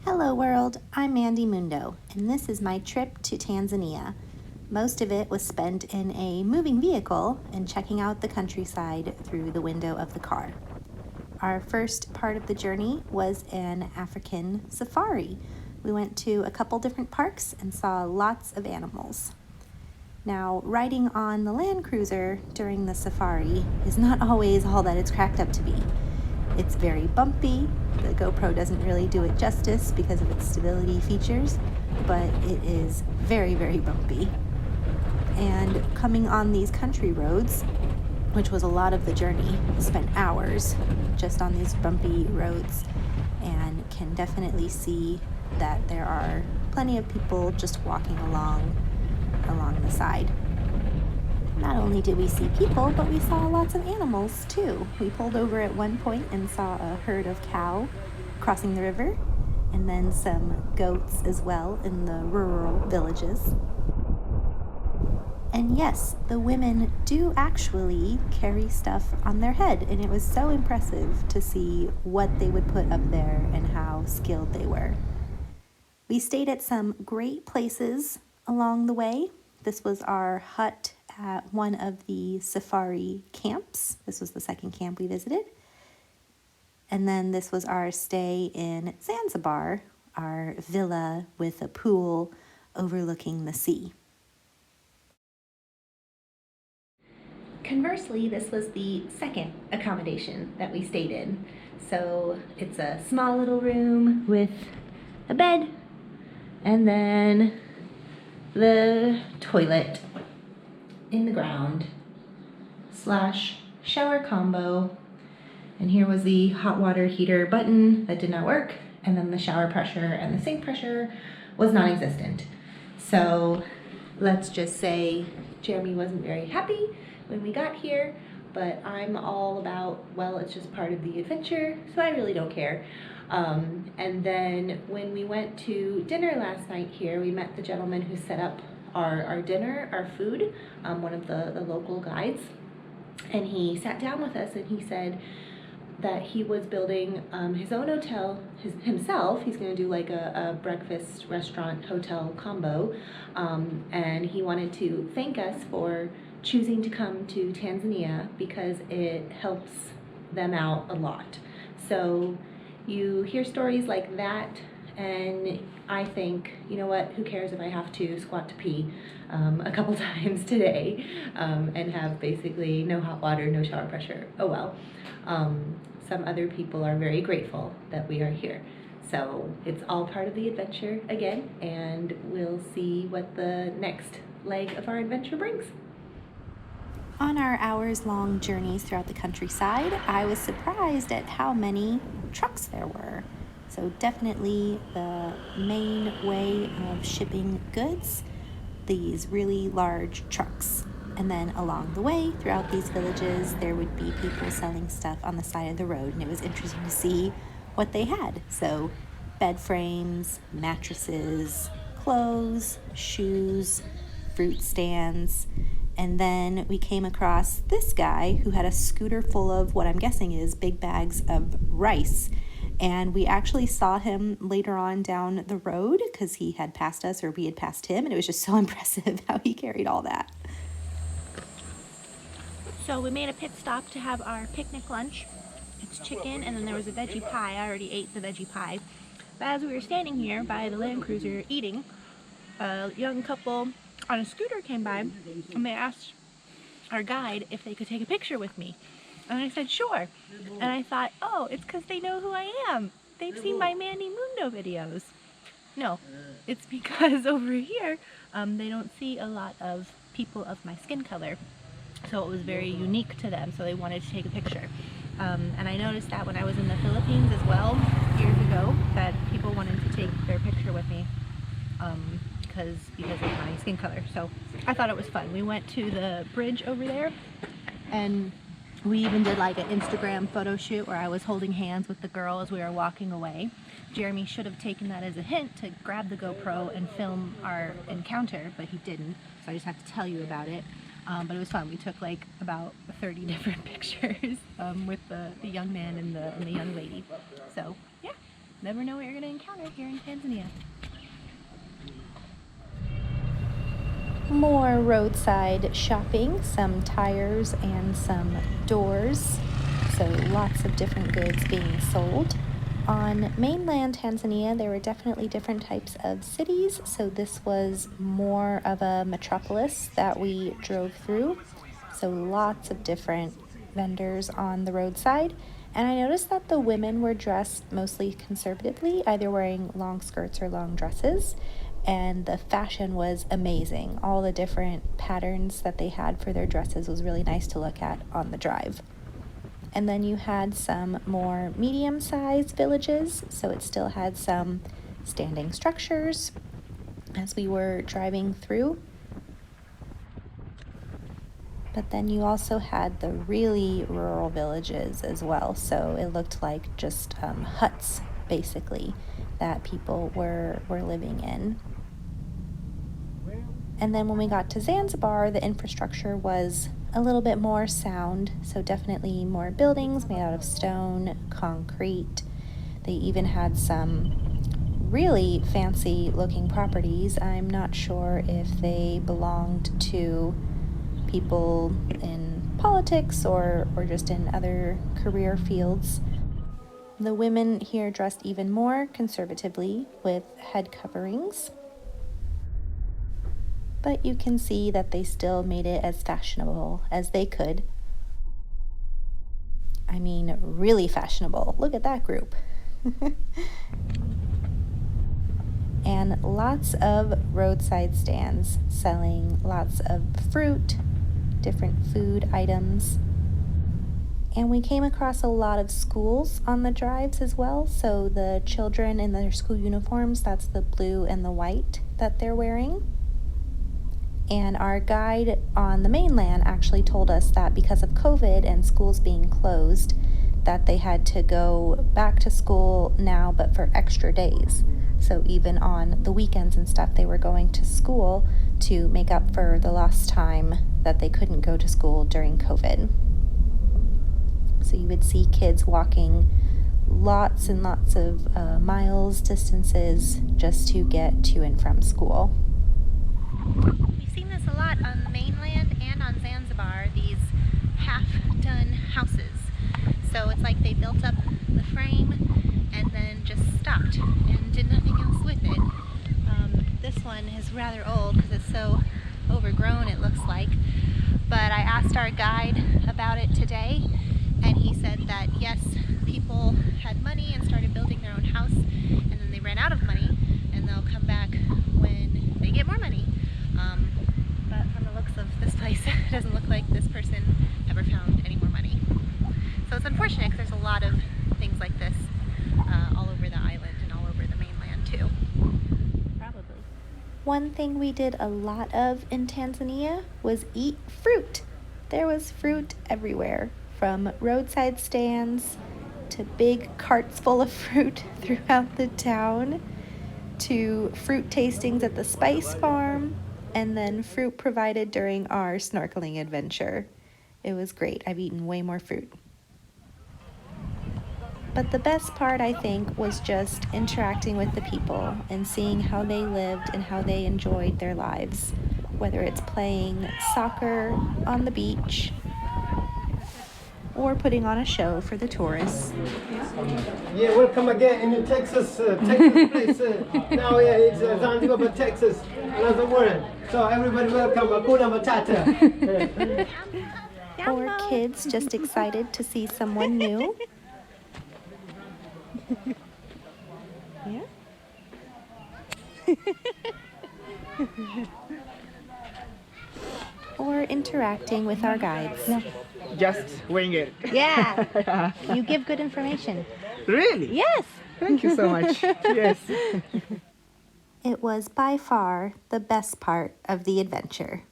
Hello world, I'm Mandy Mundo, and this is my trip to Tanzania. Most of it was spent in a moving vehicle and checking out the countryside through the window of the car. Our first part of the journey was an African safari. We went to a couple different parks and saw lots of animals. Now, riding on the Land Cruiser during the safari is not always all that it's cracked up to be. It's very bumpy. The GoPro doesn't really do it justice because of its stability features, but it is very, very bumpy. And coming on these country roads, which was a lot of the journey, spent hours just on these bumpy roads, and can definitely see that there are plenty of people just walking along the side. Not only did we see people, but we saw lots of animals too. We pulled over at one point and saw a herd of cow crossing the river, and then some goats as well in the rural villages. And yes, the women do actually carry stuff on their head, and it was so impressive to see what they would put up there and how skilled they were. We stayed at some great places along the way. This was our hut at one of the safari camps. This was the second camp we visited. And then this was our stay in Zanzibar, our villa with a pool overlooking the sea. Conversely, this was the second accommodation that we stayed in. So it's a small little room with a bed and then the toilet in the ground / shower combo. And here was the hot water heater button that did not work, and then the shower pressure and the sink pressure was non-existent. So let's just say Jeremy wasn't very happy when we got here, but I'm all about, well, it's just part of the adventure, so I really don't care. And then when we went to dinner last night here, we met the gentleman who set up our dinner, our food, one of the local guides, and he sat down with us and he said that he was building his own hotel himself. He's going to do like a breakfast restaurant hotel combo, and he wanted to thank us for choosing to come to Tanzania because it helps them out a lot. So you hear stories like that, and I think, you know what, who cares if I have to squat to pee a couple times today and have basically no hot water, no shower pressure. Oh well. Some other people are very grateful that we are here. So it's all part of the adventure again, and we'll see what the next leg of our adventure brings. On our hours-long journeys throughout the countryside, I was surprised at how many trucks there were. So definitely the main way of shipping goods, these really large trucks. And then along the way, throughout these villages, there would be people selling stuff on the side of the road, and it was interesting to see what they had. So bed frames, mattresses, clothes, shoes, fruit stands. And then we came across this guy who had a scooter full of what I'm guessing is big bags of rice. And we actually saw him later on down the road because he had passed us, or we had passed him, and it was just so impressive how he carried all that. So we made a pit stop to have our picnic lunch. It's chicken, and then there was a veggie pie. I already ate the veggie pie. But as we were standing here by the Land Cruiser eating, a young couple on a scooter came by, and they asked our guide if they could take a picture with me. And I said, sure. And I thought, oh, it's because they know who I am. They've seen my Mandy Mundo videos. No, it's because over here, they don't see a lot of people of my skin color. So it was very unique to them, so they wanted to take a picture. And I noticed that when I was in the Philippines as well, years ago, that people wanted to take their picture with me because of my skin color. So I thought it was fun. We went to the bridge over there, and we even did like an Instagram photo shoot where I was holding hands with the girl as we were walking away. Jeremy should have taken that as a hint to grab the GoPro and film our encounter, but he didn't, so I just have to tell you about it. But it was fun. We took like about 30 different pictures with the young man and the young lady. So yeah. never know what you're going to encounter here in Tanzania. More roadside shopping, some tires and some doors, so lots of different goods being sold. On mainland Tanzania, there were definitely different types of cities, so this was more of a metropolis that we drove through. So lots of different vendors on the roadside. And I noticed that the women were dressed mostly conservatively, either wearing long skirts or long dresses. And the fashion was amazing. All the different patterns that they had for their dresses was really nice to look at on the drive. And then you had some more medium-sized villages, so it still had some standing structures as we were driving through. But then you also had the really rural villages as well, so it looked like just huts, basically, that people were living in. And then when we got to Zanzibar, the infrastructure was a little bit more sound, so definitely more buildings made out of stone, concrete. They even had some really fancy looking properties. I'm not sure if they belonged to people in politics or just in other career fields. The women here dressed even more conservatively with head coverings. But you can see that they still made it as fashionable as they could. I mean, really fashionable. Look at that group. And lots of roadside stands selling lots of fruit, different food items. And we came across a lot of schools on the drives as well. So the children in their school uniforms, that's the blue and the white that they're wearing. And our guide on the mainland actually told us that because of COVID and schools being closed, that they had to go back to school now, but for extra days. So even on the weekends and stuff, they were going to school to make up for the lost time that they couldn't go to school during COVID. So you would see kids walking lots and lots of miles, distances, just to get to and from school. We've seen this a lot on the mainland and on Zanzibar, these half-done houses. So it's like they built up the frame and then just stopped and did nothing else with it. This one is rather old because it's so overgrown, it looks like. But I asked our guide about it today, and he said that yes, people had money and started building their own house, and then they ran out of money, and they'll come back when they get more money. But from the looks of this place, it doesn't look like this person ever found any more money. So it's unfortunate because there's a lot of things like this all over the island and all over the mainland too. Probably. One thing we did a lot of in Tanzania was eat fruit. There was fruit everywhere, from roadside stands to big carts full of fruit throughout the town, to fruit tastings at the spice farm, and then fruit provided during our snorkeling adventure. It was great. I've eaten way more fruit. But the best part, I think, was just interacting with the people and seeing how they lived and how they enjoyed their lives, whether it's playing soccer on the beach or putting on a show for the tourists. Yeah, welcome again in Texas place. Now it's Zanzibar, but Texas, another word. So everybody welcome, Hakuna Matata. Or kids just excited to see someone new. Yeah. Or interacting with our guides. No, just wing it. Yeah. You give good information. Really? Yes. Thank you so much. Yes. It was by far the best part of the adventure.